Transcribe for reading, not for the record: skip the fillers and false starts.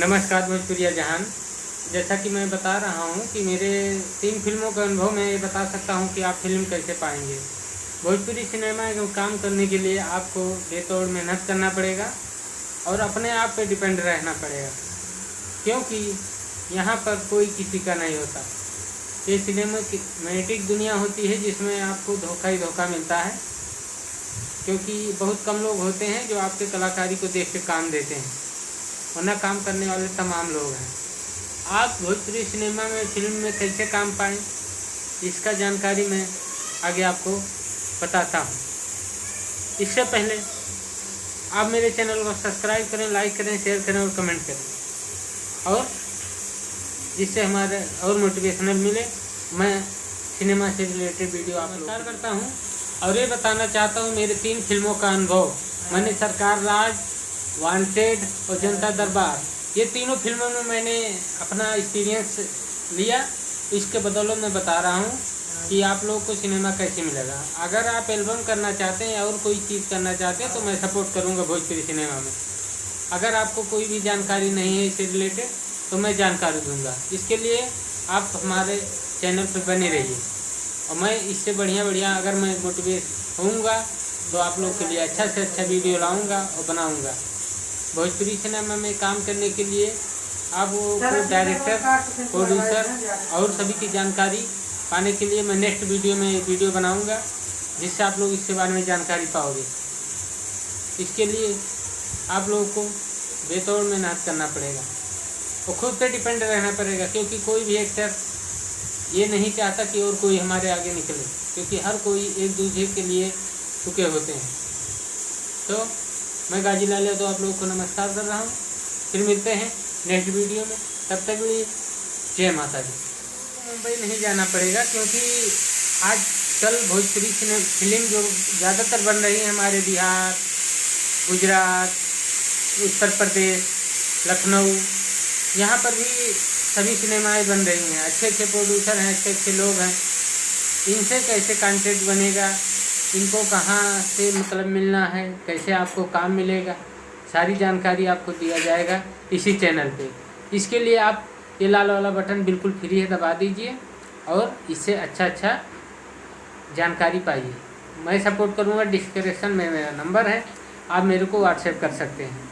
नमस्कार भोजपुरिया जहान। जैसा कि मैं बता रहा हूं कि मेरे 3 फिल्मों का अनुभव मैं ये बता सकता हूं कि आप फिल्म कैसे पाएंगे। भोजपुरी सिनेमा में काम करने के लिए आपको बेतौड़ मेहनत करना पड़ेगा और अपने आप पे डिपेंड रहना पड़ेगा, क्योंकि यहाँ पर कोई किसी का नहीं होता। ये सिनेमैटिक दुनिया होती है जिसमें आपको धोखा ही धोखा मिलता है, क्योंकि बहुत कम लोग होते हैं जो आपके कलाकारी को देख के काम देते हैं, वरना काम करने वाले तमाम लोग हैं। आप भोजपुरी सिनेमा में फिल्म में कैसे काम पाएँ, इसका जानकारी मैं आगे आपको बताता हूँ। इससे पहले आप मेरे चैनल को सब्सक्राइब करें, लाइक करें, शेयर करें और कमेंट करें, और जिससे हमारे और मोटिवेशनल मिले। मैं सिनेमा से रिलेटेड वीडियो आप शेयर करता हूँ और ये बताना चाहता हूँ मेरे 3 फिल्मों का अनुभव। मैंने सरकार राज, वांटेड और जनता दरबार, ये तीनों फिल्मों में मैंने अपना एक्सपीरियंस लिया। इसके बदौलत मैं बता रहा हूँ कि आप लोगों को सिनेमा कैसे मिलेगा। अगर आप एल्बम करना चाहते हैं और कोई चीज़ करना चाहते हैं तो मैं सपोर्ट करूँगा भोजपुरी सिनेमा में। अगर आपको कोई भी जानकारी नहीं है इससे रिलेटेड तो मैं जानकारी दूंगा। इसके लिए आप हमारे चैनल पर बने रहिए, और मैं इससे बढ़िया अगर मैं मोटिवेट होऊंगा तो आप लोग के लिए अच्छा से अच्छा वीडियो लाऊंगा और बनाऊंगा। भोजपुरी सिनेमा में काम करने के लिए आपको डायरेक्टर, प्रोड्यूसर और सभी की जानकारी पाने के लिए मैं नेक्स्ट वीडियो में वीडियो बनाऊंगा, जिससे आप लोग इसके बारे में जानकारी पाओगे। इसके लिए आप लोगों को बेतौड़ मेहनत करना पड़ेगा और खुद पे डिपेंड रहना पड़ेगा, क्योंकि कोई भी एक्टर ये नहीं चाहता कि और कोई हमारे आगे निकले, क्योंकि हर कोई एक दूसरे के लिए झुके होते हैं। तो मैं गाजी लाल यादव आप लोगों को नमस्कार कर रहा हूँ। फिर मिलते हैं नेक्स्ट वीडियो में, तब तक भी जय माता दी। मुंबई नहीं जाना पड़ेगा, क्योंकि आजकल भोजपुरी फिल्म जो ज़्यादातर बन रही है हमारे बिहार, गुजरात, उत्तर प्रदेश, लखनऊ, यहाँ पर भी सभी सिनेमाएं बन रही हैं। अच्छे प्रोड्यूसर हैं, अच्छे लोग हैं। इनसे कैसे कॉन्टेक्ट बनेगा, इनको कहाँ से मतलब मिलना है, कैसे आपको काम मिलेगा, सारी जानकारी आपको दिया जाएगा इसी चैनल पे। इसके लिए आप ये लाल वाला बटन बिल्कुल फ्री है, दबा दीजिए और इससे अच्छा जानकारी पाइए। मैं सपोर्ट करूँगा। डिस्क्रिप्शन में मेरा नंबर है, आप मेरे को व्हाट्सएप कर सकते हैं।